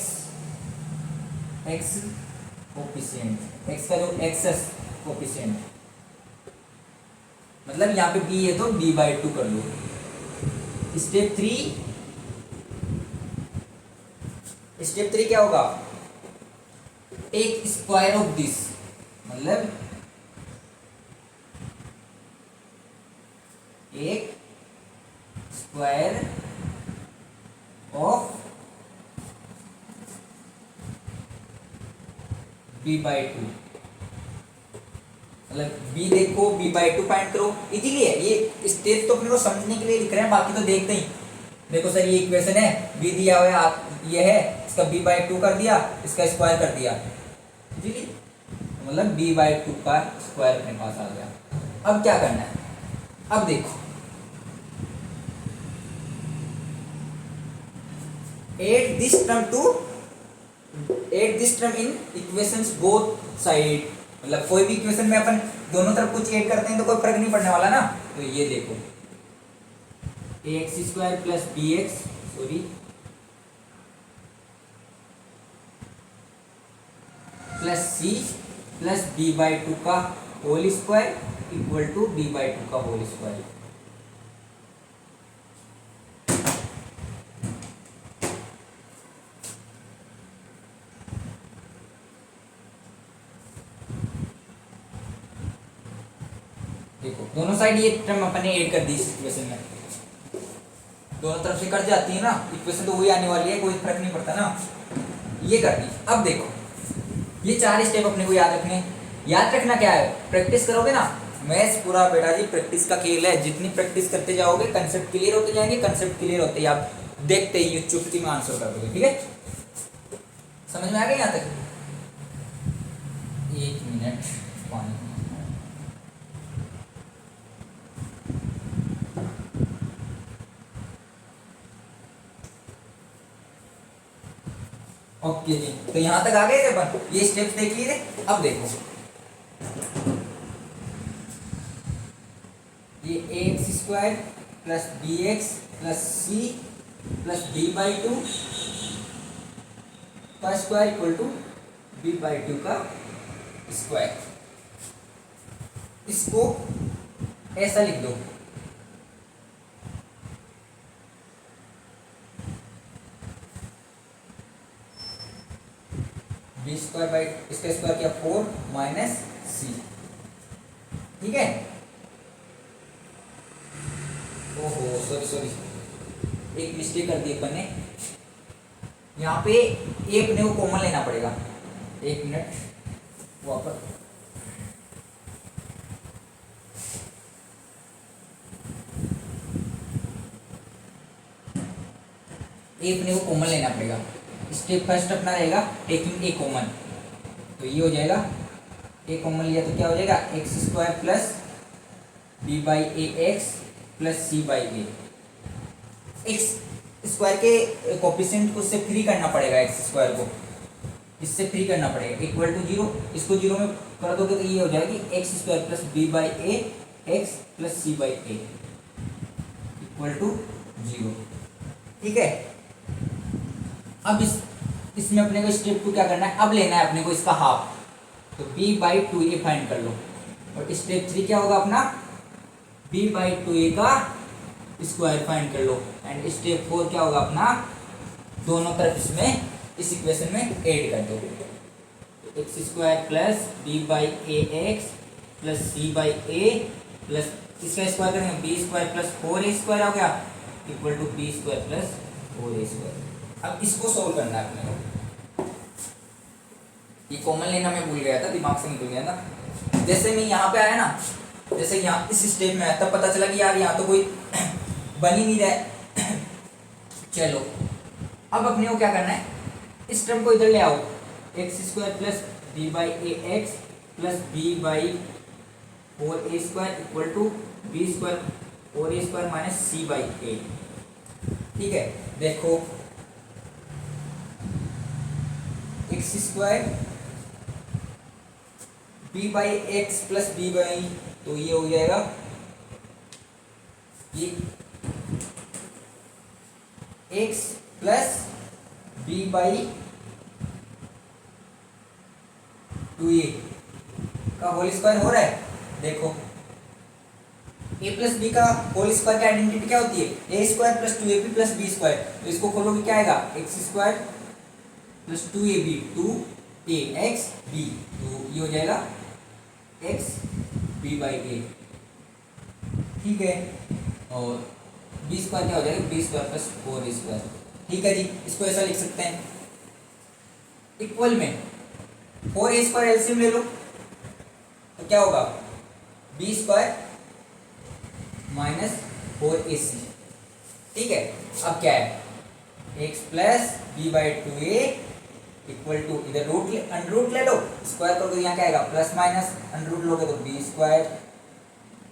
coefficient, x का जो एक्सेस कोफिशिएंट, मतलब यहाँ पे b है तो b/2 कर लो। स्टेप 3 क्या होगा, टेक स्क्वायर ऑफ दिस, मतलब एक स्क्वायर ऑफ b/2, मतलब b देखो b/2 फाइंड करो, इजीली है ये। स्टेप तो अपने को समझने के लिए लिख रहे हैं, बाकी तो देखते ही। देखो सर ये इक्वेशन है, b दिया हुआ है, आप ये है, इसका b/2 कर दिया, इसका स्क्वायर कर दिया, इजीली, मतलब b/2 का स्क्वायर अपने पास आ गया। अब क्या करना है, अब देखो add this term in equations both side, मतलब कोई भी इक्वेशन में अपन दोनों तरफ कुछ ऐड करते हैं तो कोई फर्क नहीं पड़ने वाला ना। तो ये देखो ax square plus b x sorry plus c plus d by two का whole square equal to d by two का होल स्क्वायर। देखो दोनों साइड ये टर्म अपन ने ऐड कर दी इस इक्वेशन में, दोनों तरफ से कट जाती है ना इक्वेशन, तो वही आने वाली है, कोई फर्क नहीं पड़ता ना। ये कर दी। अब देखो ये चार स्टेप अपने को याद रखने। याद रखना क्या है, प्रैक्टिस करोगे ना, मैथ्स पूरा बेटा जी प्रैक्टिस का खेल है। जितनी प्रैक्टिस करते जाओगे कंसेप्ट क्लियर होते जाएंगे, कंसेप्ट क्लियर होते ही आप देखते ही चुटकी में आंसर कर दोगे। ठीक है, समझ में आ गया यहाँ तक? 1 मिनट पानी। ओके जी, तो यहां तक आ गए थे अपन, ये स्टेप्स देख लिए थे। अब देखो ये x square plus b x plus c plus b by two का square equal to b by two का स्क्वायर। इसको ऐसा लिख दो, बी स्क्वायर बाई इसका स्क्वायर किया 4 माइनस सी। ठीक है, ओहो सॉरी सॉरी एक मिस्टेक कर दी अपन ने, यहाँ पे ए अपने को कॉमन लेना पड़ेगा। 1 मिनट वापस, ए अपने को कॉमन लेना पड़ेगा। स्टेप फर्स्ट अपना रहेगा टेकिंग ए कॉमन, तो ये हो जाएगा ए कॉमन लिया तो क्या हो जाएगा x square plus b by a x plus c by a. X square के कोफिशिएंट को उससे फ्री करना पड़ेगा, एक्स स्क्वायर को इससे फ्री करना पड़ेगा इक्वल टू 0। इसको 0 में कर दोगे तो ये हो जाएगी x square plus b by a x plus c by a equal to 0। ठीक है, अब इसमें अपने को स्टेप 2 क्या करना है, अब लेना है अपने को इसका हाफ, तो b by two A find कर लो। और स्टेप 3 क्या होगा अपना, b बाई टू ए का स्क्वायर फाइंड कर लो। एंड स्टेप 4 क्या होगा अपना, दोनों तरफ इसमें इस इक्वेशन में ऐड कर दो, x square plus b by a x plus c by a plus इसका स्क्वायर करेंगे b square plus 4a square हो गया equal to b square plus 4a square. अब इसको सोल्व करना है अपने को, ये कॉमन लेना मैं भूल गया था, दिमाग से निकल गया था। जैसे मैं यहाँ पे आया ना, जैसे यहाँ इस स्टेप में आया तब पता चला कि यार यहाँ तो कोई बन ही नहीं रहा है। चलो अब अपने को क्या करना है, इस टर्म को इधर ले आओ, x square plus b by a x plus b by 4a square equal to b square 4a square minus c by a. ठीक है, देखो x square b by x plus b by, तो ये हो जाएगा ये x plus b by 2a का whole square हो रहा है। देखो a प्लस बी का होल स्क्वायर की आइडेंटिटी क्या होती है, a square plus 2ab plus b square, तो इसको खोलोगे क्या आएगा, x square plus 2ab 2ax b, तो ये हो जाएगा x b बाई ए। ठीक है, और बी स्क्वायर क्या हो जाएगा, B square plus 4a square. ठीक है जी, इसको ऐसा लिख सकते हैं, इक्वल में 4a स्क्वायर एलसीएम ले लो तो क्या होगा, बी स्क्वायर माइनस 4ac। ठीक है, अब क्या है, x plus b by 2a equal to, इधर रूट अंडर रूट ले लो, स्क्वायर करोगे यहाँ क्या आएगा, प्लस माइनस अंडर रूट लोगे तो बी स्क्वायर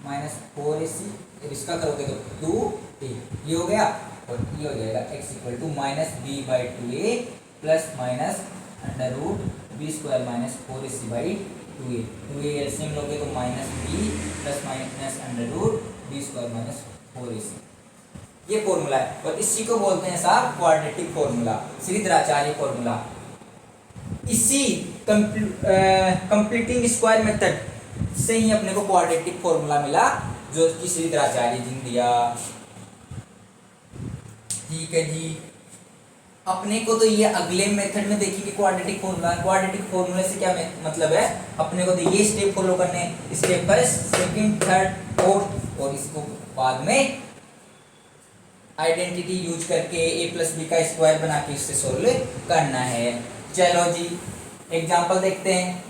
माइनस 4ac, इसका करोगे तो 2a, ये हो गया। और ये हो जाएगा x equal to minus b by 2a plus minus under root b square minus 4ac by two a LCM लोगे तो minus b plus minus under root b square minus 4ac, ये फॉर्मूला है और इसी को बोलते हैं साहब क्वाड्रेटिक फॉर्मूला, श्रीधराचार्य फॉर्मूला। इसी कंप्लीटिंग स्क्वायर मेथड से ही अपने को क्वाड्रेटिक फॉर्मूला मिला जो कि श्रीधराचार्य जी ने दिया। ठीक है जी, अपने को तो ये अगले मेथड में देखेंगे क्वाड्रेटिक फॉर्मूला। क्वाड्रेटिक फॉर्मूले से क्या मतलब है, अपने को तो ये स्टेप फॉलो करने, step first second third fourth, और इसको बाद में आइडेंटिटी यूज करके ए प्लस बी का स्क्वायर बना के इससे सोल्व करना है। चलो जी एग्जांपल देखते हैं।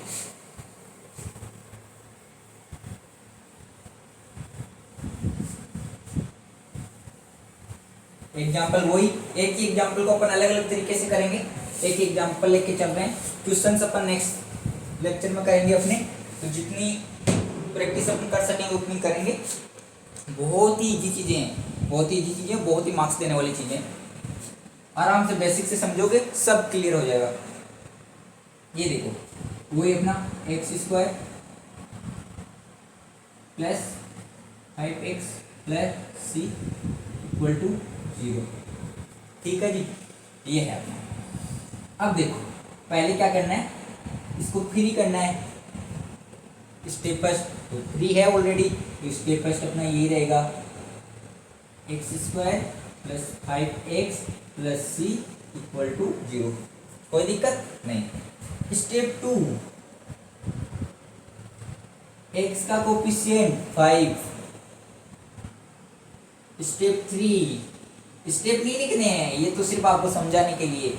एग्जाम्पल वही, एक ही एग्जाम्पल को अपन अलग अलग तरीके से करेंगे। एक ही एग्जाम्पल लेके चल रहे हैं, क्वेश्चन अपन नेक्स्ट लेक्चर में करेंगे अपने, तो जितनी प्रैक्टिस अपन कर सकेंगे उतनी करेंगे। बहुत ही इजी चीजें हैं, बहुत ही इजी चीजें, बहुत ही मार्क्स देने वाली चीजें। आराम से बेसिक से समझोगे सब क्लियर हो जाएगा। ये देखो वही अपना x square plus 5x plus c equal to 0, ठीक है जी, ये है अपना। अब देखो पहले क्या करना है, इसको फ्री करना है। स्टेप फर्स्ट तो फ्री है ऑलरेडी, तो स्टेप फर्स्ट अपना यही रहेगा, x square plus 5x plus c equal to 0, कोई दिक्कत नहीं। स्टेप टू, x का कोफिशिएंट 5। स्टेप 3, स्टेप नहीं लिखने हैं, ये तो सिर्फ आपको समझाने के लिए।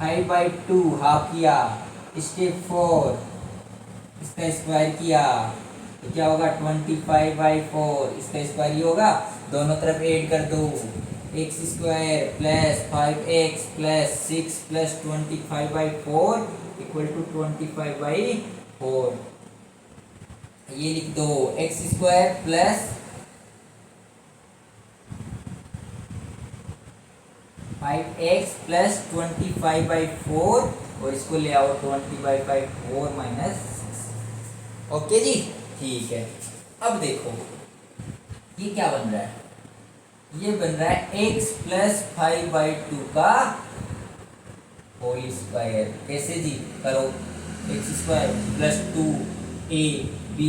5/2 हाफ किया। स्टेप 4, इसका स्क्वायर किया तो क्या होगा 25/4, इसका स्क्वायर ही होगा, दोनों तरफ ऐड कर दो, x square plus 5x plus 6 plus 25/4 equal to 25/4। ये लिख दो, x square plus 5x plus 25/4 और इसको ले आओ 20/4 माइनस 6। ओके जी, ठीक है। अब देखो ये क्या बन रहा है, ये बन रहा है x प्लस 5/2 का होल स्क्वायर। कैसे जी, करो, एक्स स्क्वायर प्लस 2ab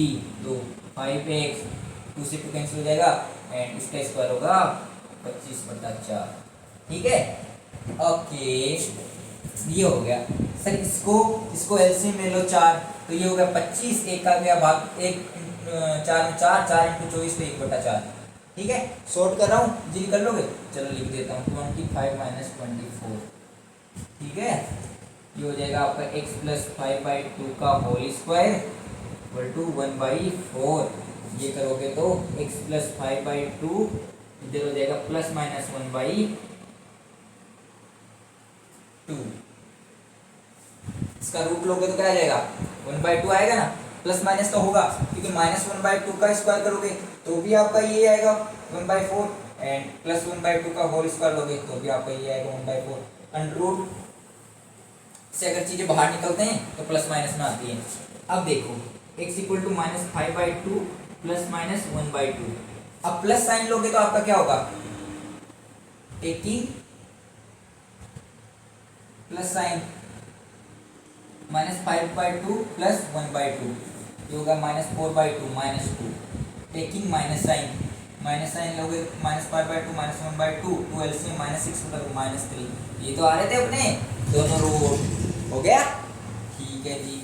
तो 5x, 2 से 2 कैंसिल हो जाएगा एंड इसका स्क्वायर होगा 25/4, ठीक है। ओके ये हो गया सर। इसको एलसीएम ले लो 4, तो ये हो गया 25, एक आ गया भाग, एक 4 में 4, 4 × 24 तो 1/4, ठीक है। सॉर्ट कर रहा हूँ जी, कर लोगे, चलो लिख देता हूँ 25 माइनस 24, ठीक है। ये हो जाएगा आपका x प्लस 5/2 का होल स्क्वायर इक्वल टू 1/4। ये करोगे तो x प्लस 5/2 इधर हो जाएगा प्लस माइनस 1/2, इसका रूट लोगे तो क्या आ जाएगा 1/2 आएगा ना, प्लस माइनस तो होगा क्योंकि माइनस 1/2 का स्क्वायर करोगे तो भी आपका ये आएगा 1/4 एंड प्लस 1/2 का होल स्क्वायर लोगे तो भी आपका ये आएगा 1/4। अंडर रूट से अगर चीजें बाहर निकलते हैं तो प्लस माइनस में आती है। अब देखो x equal to minus 5/2 plus minus 1/2, अब प्लस साइन लोगे तो आपका क्या होगा, taking plus sign minus 5/2 plus 1/2, ये होगा minus 4/2 minus 2, taking minus sign लोगे minus 5/2 minus 1/2, 2 LCM minus 6 minus 3, ये तो आ रहे थे अपने दोनों रूट, हो गया, ठीक है जी।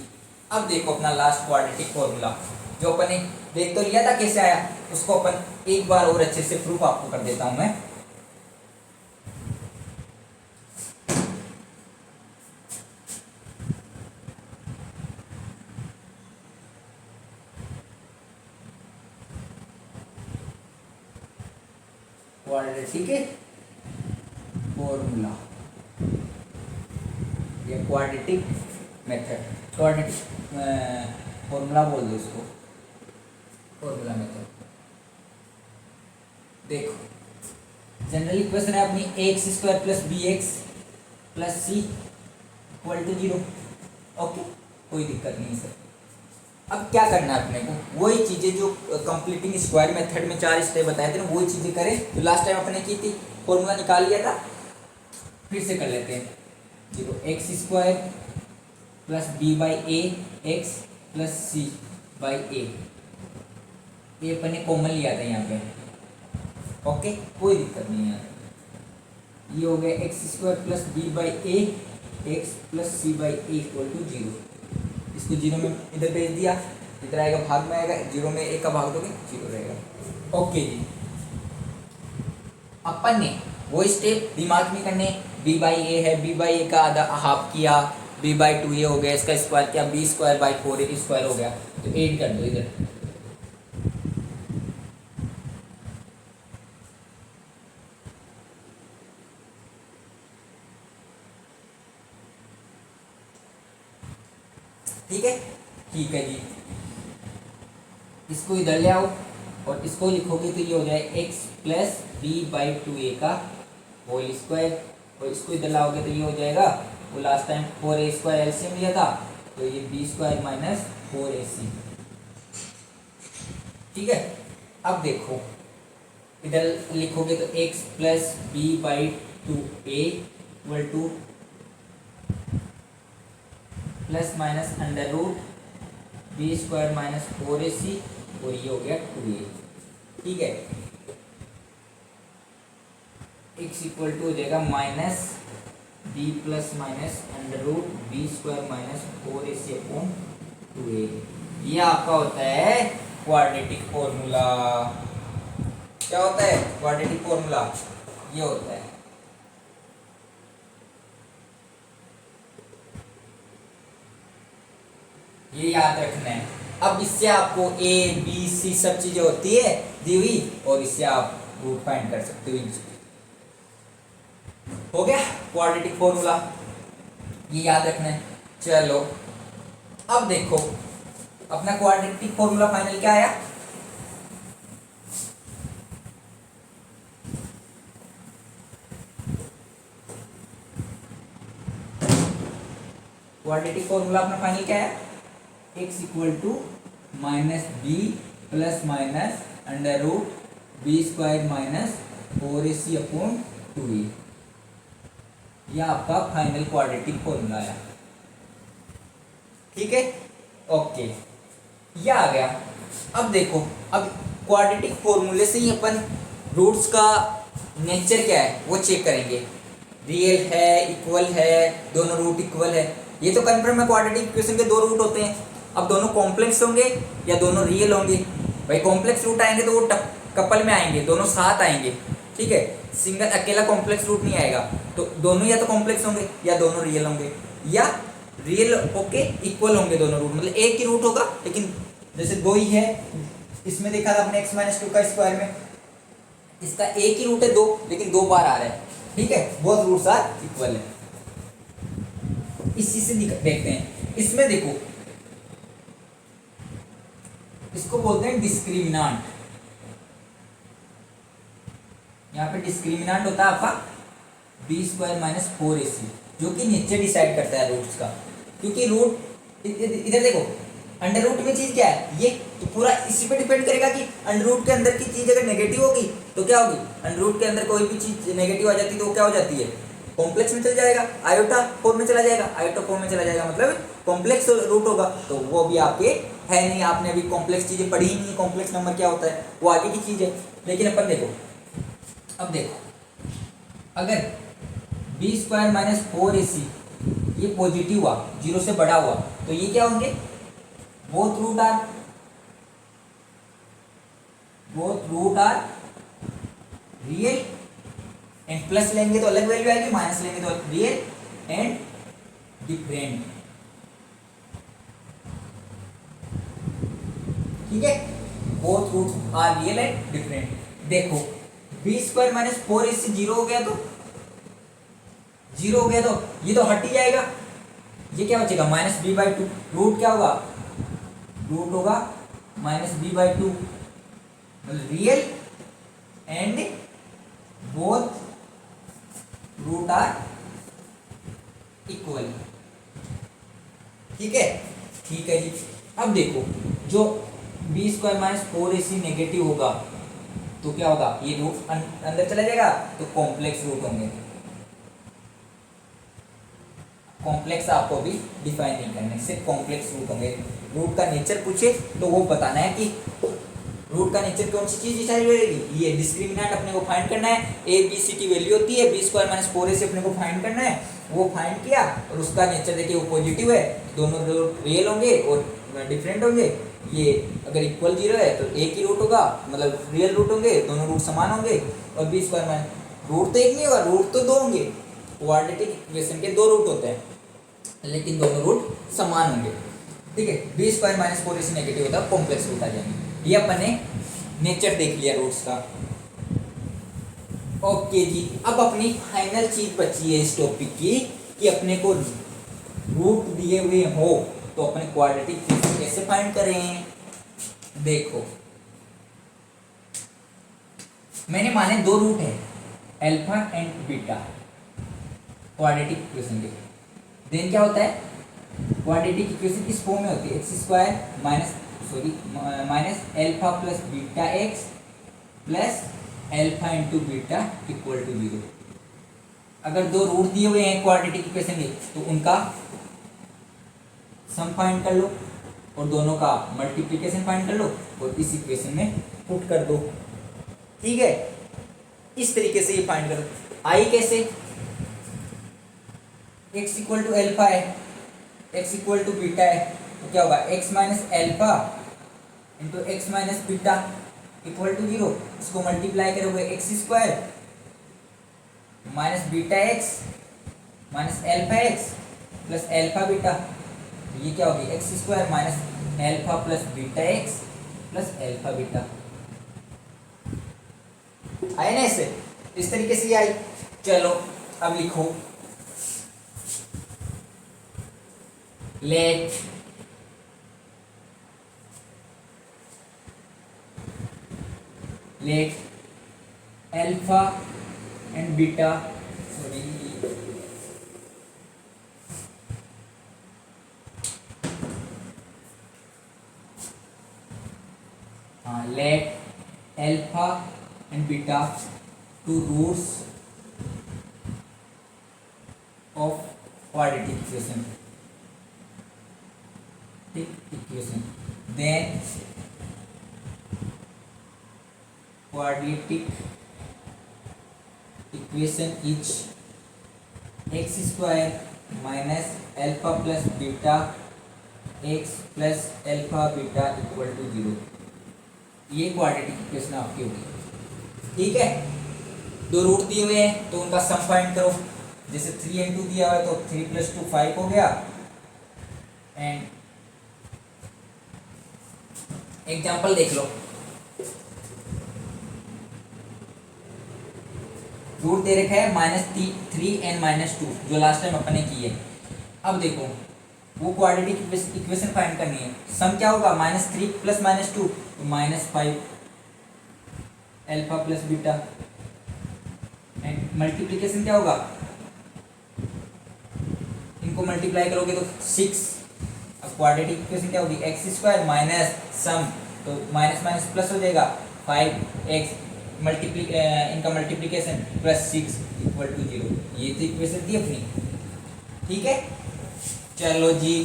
अब देखो अपना लास्ट क्वाड्रेटिक फॉर्मूला जो अपन ने देख तो लिया था कैसे आया, उसको अपन एक बार और अच्छे से प्रूफ आपको कर देता हूं मैं। क्वाड्रेटिक फॉर्मूला या क्वाड्रेटिक मेथड, क्वाड्रेटिक फॉर्मूला बोल दो इसको, फॉर्मूला मेथड। देखो जनरल इक्वेशन है अपनी x square plus b x plus c equal to 0, okay. कोई दिक्कत नहीं सर। अब क्या करना है अपने को, वही चीज़ें जो कंप्लीटिंग स्क्वायर मेथड में 4 स्टेप बताए थे ना, वही चीज़ें करें जो लास्ट टाइम अपने की थी, फॉर्मूला निकाल लिया था, फिर से कर लेते हैं। 0x² plus b by a x plus c by a, ये अपने कॉमन लिया था यहाँ पे, ओके कोई दिक्कत नहीं है। ये हो गया x² plus b by a x plus c by a equal to 0। इसको 0 में इधर भेज दिया, इधर आएगा भाग में आएगा, 0 में 1 का भाग दोगे 0 रहेगा। ओके जी, अपन ने वो स्टेप दिमाग में करने, b बाई ए है, b बाई ए का आधा हाफ किया, b बाई 2 ये हो गया, इसका स्क्वायर किया, b स्क्वायर बाई 4 एक स्क्वायर हो गया, तो 8 कर दो इधर। ठीक है जी, इसको इधर ले आओ और इसको लिखोगे तो ये हो जाए x plus b by 2a का होल स्क्वायर, और इसको इधर लाओगे तो ये हो जाएगा, वो लास्ट टाइम 4a² एलसीएम लिया था, तो ये b² माइनस 4ac। ठीक है, अब देखो इधर लिखोगे तो x plus b by 2a equal to plus minus under root b² minus 4ac, और ये हो गया 2a। ठीक है, x इक्वल टू हो जाएगा minus b plus minus under root b² minus 4ac upon 2a। ये आपका होता है क्वाड्रेटिक फॉर्मूला। क्या होता है क्वाड्रेटिक फॉर्मूला? ये होता है। ये याद रखना है। अब इससे आपको a b c सब चीजें होती है दी हुई, और इससे आप रूट फाइंड कर सकते हो। हो गया क्वाड्रेटिक फॉर्मूला, ये याद रखना है। चलो अब देखो अपना क्वाड्रेटिक फॉर्मूला फाइनल क्या आया? क्वाड्रेटिक फॉर्मूला अपना फाइनल क्या है? x equal to minus b plus minus under root b² minus 4ac upon 2a। यह आपका फाइनल क्वाड्रेटिक फॉर्मूला आया। ठीक है, ओके, ये आ गया। अब देखो, अब क्वाड्रेटिक फॉर्मूले से ही अपन रूट्स का नेचर क्या है वो चेक करेंगे। रियल है, इक्वल है, दोनों रूट इक्वल है, ये तो कंफर्म है। क्वाड्रेटिक इक्वेशन के दो रूट होते हैं। अब दोनों कॉम्प्लेक्स होंगे या दोनों रियल होंगे? भाई कॉम्प्लेक्स रूट आएंगे तो वो कपल में आएंगे, दोनों साथ आएंगे। ठीक है, सिंगल अकेला कॉम्प्लेक्स रूट नहीं आएगा। तो दोनों या तो कॉम्प्लेक्स होंगे या दोनों रियल होंगे, या रियल होके इक्वल होंगे दोनों रूट, मतलब एक ही रूट होगा लेकिन जैसे दो ही है, इसमें देखा था अपने x माइनस 2 का स्क्वायर में, इसका एक ही रूट है 2, लेकिन 2 बार आ रहा है। ठीक है, बोथ रूट्स आर इक्वल है। इसी से देखते हैं, इसमें देखो इसको बोलते हैं डिस्क्रिमिनांट। यहाँ पे डिस्क्रिमिनांट होता है आपका b² माइनस 4ac, जो कि नीचे डिसाइड करता है रूट्स का। क्योंकि रूट इधर देखो, अंडर रूट में चीज क्या है, ये तो पूरा इसी पे डिपेंड करेगा कि अंडर रूट के अंदर की चीज अगर नेगेटिव होगी तो क्या होगी, अंडर रूट के अंदर कोई भी चीज नेगेटिव आ जाती है तो वो क्या हो जाती है, कॉम्प्लेक्स में चल जाएगा, आयोटा फॉर्म में चला जाएगा। आयोटा फॉर्म में चला जाएगा मतलब कॉम्प्लेक्स रूट होगा। तो वो भी आपके है नहीं, आपने अभी कॉम्प्लेक्स चीजें पढ़ी ही नहीं, कॉम्प्लेक्स नंबर क्या होता है वो आगे की चीज है। लेकिन अपन देखो, अब देखो अगर b² माइनस 4ac ये पॉजिटिव हुआ, 0 से बड़ा हुआ, तो ये क्या होंगे, both root are real, and plus लेंगे तो अलग वैल्यू आएगी, माइनस लेंगे तो रियल एंड डिफरेंट। ठीक है, both roots are real and different. देखो b² माइनस 4ac 0 हो गया, तो 0 हो गया तो ये तो हट ही जाएगा। ये क्या बचेगा, माइनस b/2। रूट क्या होगा, रूट होगा माइनस b/2, मतलब real and both root are equal. ठीक है, ठीक है जी। अब देखो जो b square minus four a c negative होगा तो क्या होगा, ये रूट अंदर चला जाएगा तो कॉम्प्लेक्स रूट होंगे। कॉम्प्लेक्स आपको भी डिफाइन नहीं करने, सिर्फ कॉम्प्लेक्स रूट होंगे। रूट का नेचर पूछे तो वो बताना है कि रूट का नेचर कौन सी चीज डिसाइड करेगी, ये डिस्क्रिमिनेंट अपने को फाइंड करना है। ए बी सी की वैल्यू होती है बी स्क्वायर माइनस फोर ए से अपने को फाइंड करना है, वो फाइंड किया और उसका नेचर देखिए वो पॉजिटिव है, दोनों रूट रियल होंगे और डिफरेंट होंगे। ये अगर इक्वल जीरो है तो एक ही रूट होगा, मतलब रियल रूट होंगे, दोनों रूट समान होंगे। और बी स्क्वायर माइनस रूट तो एक नहीं होगा, रूट तो दो होंगे। क्वाड्रेटिक इक्वेशन के दो रूट होते हैं लेकिन दोनों रूट समान होंगे। ठीक है, बी स्क्वायर माइनस फोर ए से नेगेटिव होता है, कॉम्प्लेक्स रूट आ जाएंगे। ये अपन ने नेचर देख लिया रूट्स का। ओके जी, अब अपनी फाइनल चीज बची है इस टॉपिक की कि अपने को रूट दिए हुए हो तो अपने क्वाड्रेटिक इक्वेशन कैसे फाइंड करें। देखो मैंने माने दो रूट है alpha and beta quadratic equation के। देन क्या होता है, क्वाड्रेटिक इक्वेशन किस फॉर्म में होती है, x square minus alpha plus beta x plus alpha into beta equal to zero. अगर दो रूट दिए हुए हैं क्वाड्रेटिक इक्वेशन के तो उनका सम फाइंड कर लो और दोनों का मल्टीप्लिकेशन फाइंड कर लो और इस इक्वेशन में पुट कर दो। ठीक है, इस तरीके से ये फाइंड करो। आई कैसे, x इक्वल टू एल्फा है, x इक्वल टू बीटा है तो क्या होगा, x minus alpha into x minus beta equal to zero. इसको मल्टीप्लाई करोगे x square minus beta x minus alpha x plus alpha beta, ये क्या होगी x square minus alpha plus beta x plus alpha beta. आए ना ऐसे, इस तरीके से आई। चलो अब लिखो let alpha and beta let alpha and beta two roots of quadratic equation. Then quadratic equation is x square minus alpha plus beta x plus alpha beta equal to 0। ये क्वाड्रेटिक इक्वेशन आपकी होगी। ठीक है, दो root दिए हुए हैं तो उनका सम फाइंड करो। जैसे 3 and 2 दिया हुआ है तो 3 + 2 5 हो गया। एंड एग्जांपल देख लो, रूट दे रखा है -3 and -2 जो लास्ट टाइम अपन ने की है। अब देखो वो क्वाड्रेटिक इक्वेशन फाइंड करनी है। सम क्या होगा, -3 + -2 तो -5 alpha plus beta. And multiplication क्या होगा, इनको मल्टीप्लाई करोगे तो 6। अब क्वाड्रेटिक इक्वेशन क्या होगी, एक्स स्क्वायर माइनस सम तो माइनस माइनस प्लस हो जाएगा 5x इनका मल्टीप्लिकेशन +6 इक्वल टू 0। ये तो इक्वेशन थी अपनी। ठीक है, चलो जी,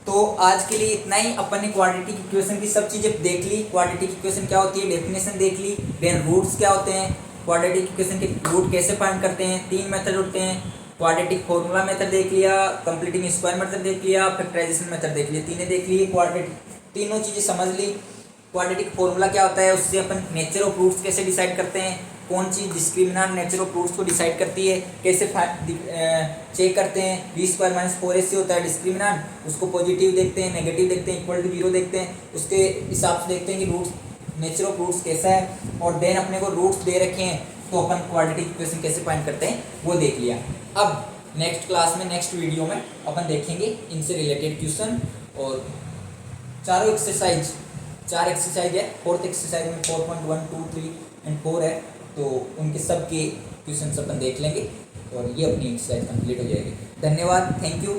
तो आज के लिए इतना ही। अपन ने क्वाड्रेटिक इक्वेशन की सब चीजें देख ली। क्वाड्रेटिक इक्वेशन क्या होती है, डेफिनेशन देख ली। देन रूट्स क्या होते हैं, क्वाड्रेटिक इक्वेशन के रूट कैसे फाइंड करते हैं, 3 मेथड होते हैं। क्वाड्रेटिक फॉर्मूला मेथड देख लिया, कंप्लीटिंग स्क्वायर मेथड देख लिया, फैक्टराइजेशन मेथड देख लिया। तीनों देख लिए, क्वाड्रेटिक तीनों चीजें समझ ली। क्वाड्रेटिक फॉर्मूला क्या होता है, उससे अपन नेचर ऑफ रूट्स कैसे डिसाइड करते हैं, कौन चीज़ डिस्क्रिमिनेंट नेचर ऑफ रूट्स को डिसाइड करती है, कैसे चेक करते हैं। बी स्क्वायर माइनस 4ac होता है डिस्क्रिमिनेंट, उसको पॉजिटिव देखते हैं, नेगेटिव देखते हैं, इक्वल टू 0 देखते हैं, उसके हिसाब से देखते हैं कि रूट्स नेचर ऑफ रूट्स कैसा है। और देन अपने को रूट्स दे रखे हैं तो अपन क्वाड्रेटिक इक्वेशन कैसे फाइंड करते हैं वो देख लिया। अब नेक्स्ट क्लास में, नेक्स्ट वीडियो में अपन देखेंगे इनसे रिलेटेड क्वेश्चन। और चार एक्सरसाइज है। 4th एक्सरसाइज में 4.1, 2, 3 and 4 है, तो उनके सब के क्वेश्चन अपन देख लेंगे। और ये अपनी एक्सरसाइज कंप्लीट हो जाएगी। धन्यवाद, थैंक यू।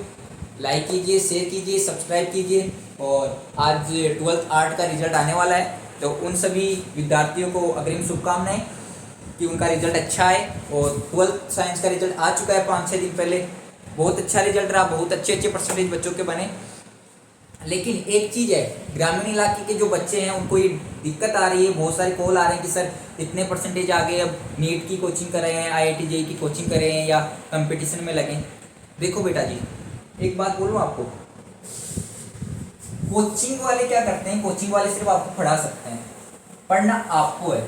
लाइक कीजिए, शेयर कीजिए, सब्सक्राइब कीजिए। और आज 12th आर्ट का रिजल्ट आने वाला है, तो उन सभी विद्यार्थियों को अग्रिम शुभकामनाएं कि उनका रिजल्ट अच्छा आए। और 12th साइंस का रिजल्ट आ चुका है 5-6 दिन पहले, बहुत अच्छा रिजल्ट रहा, बहुत अच्छे परसेंटेज बच्चों के बने। लेकिन एक चीज़ है, ग्रामीण इलाके के जो बच्चे हैं उनको ये दिक्कत आ रही है, बहुत सारे कॉल आ रहे हैं कि सर इतने परसेंटेज आ गए, अब नीट की कोचिंग कर रहे हैं, IIT JEE की कोचिंग कर रहे हैं या कंपटीशन में लगे। देखो बेटा जी, एक बात बोलूँ आपको, कोचिंग वाले क्या करते हैं, कोचिंग वाले सिर्फ आपको पढ़ा सकते हैं, पढ़ना आपको है।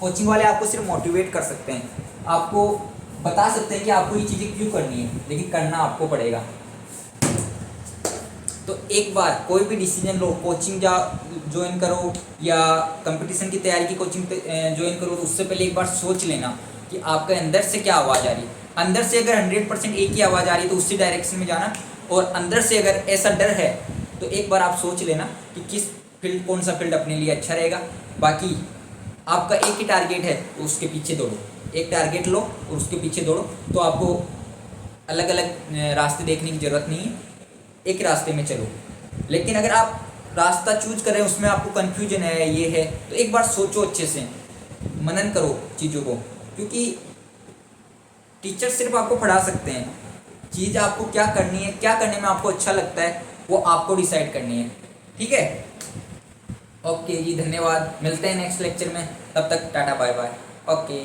कोचिंग वाले आपको सिर्फ मोटिवेट कर सकते हैं, आपको बता सकते हैं कि आपको ये चीज़ें क्यों करनी है, लेकिन करना आपको पड़ेगा। तो एक बार कोई भी डिसीजन लो, कोचिंग ज्वाइन करो या कंपटीशन की तैयारी की कोचिंग ज्वाइन करो, तो उससे पहले एक बार सोच लेना कि आपके अंदर से क्या आवाज़ आ रही है। अंदर से अगर 100% एक ही आवाज़ आ रही है तो उसी डायरेक्शन में जाना, और अंदर से अगर ऐसा डर है तो एक बार आप सोच लेना कि कौन सा फील्ड अपने लिए अच्छा रहेगा। बाकी आपका एक ही टारगेट है तो उसके पीछे दौड़ो, एक टारगेट लो और उसके पीछे दौड़ो, तो आपको अलग अलग रास्ते देखने की ज़रूरत नहीं है, एक रास्ते में चलो। लेकिन अगर आप रास्ता चूज करें उसमें आपको कन्फ्यूजन है, ये है, तो एक बार सोचो, अच्छे से मनन करो चीज़ों को, क्योंकि टीचर सिर्फ आपको पढ़ा सकते हैं, चीज़ आपको क्या करनी है, क्या करने में आपको अच्छा लगता है, वो आपको डिसाइड करनी है। ठीक है, ओके जी, धन्यवाद, मिलते हैं नेक्स्ट लेक्चर में, तब तक टाटा बाय बाय। ओके।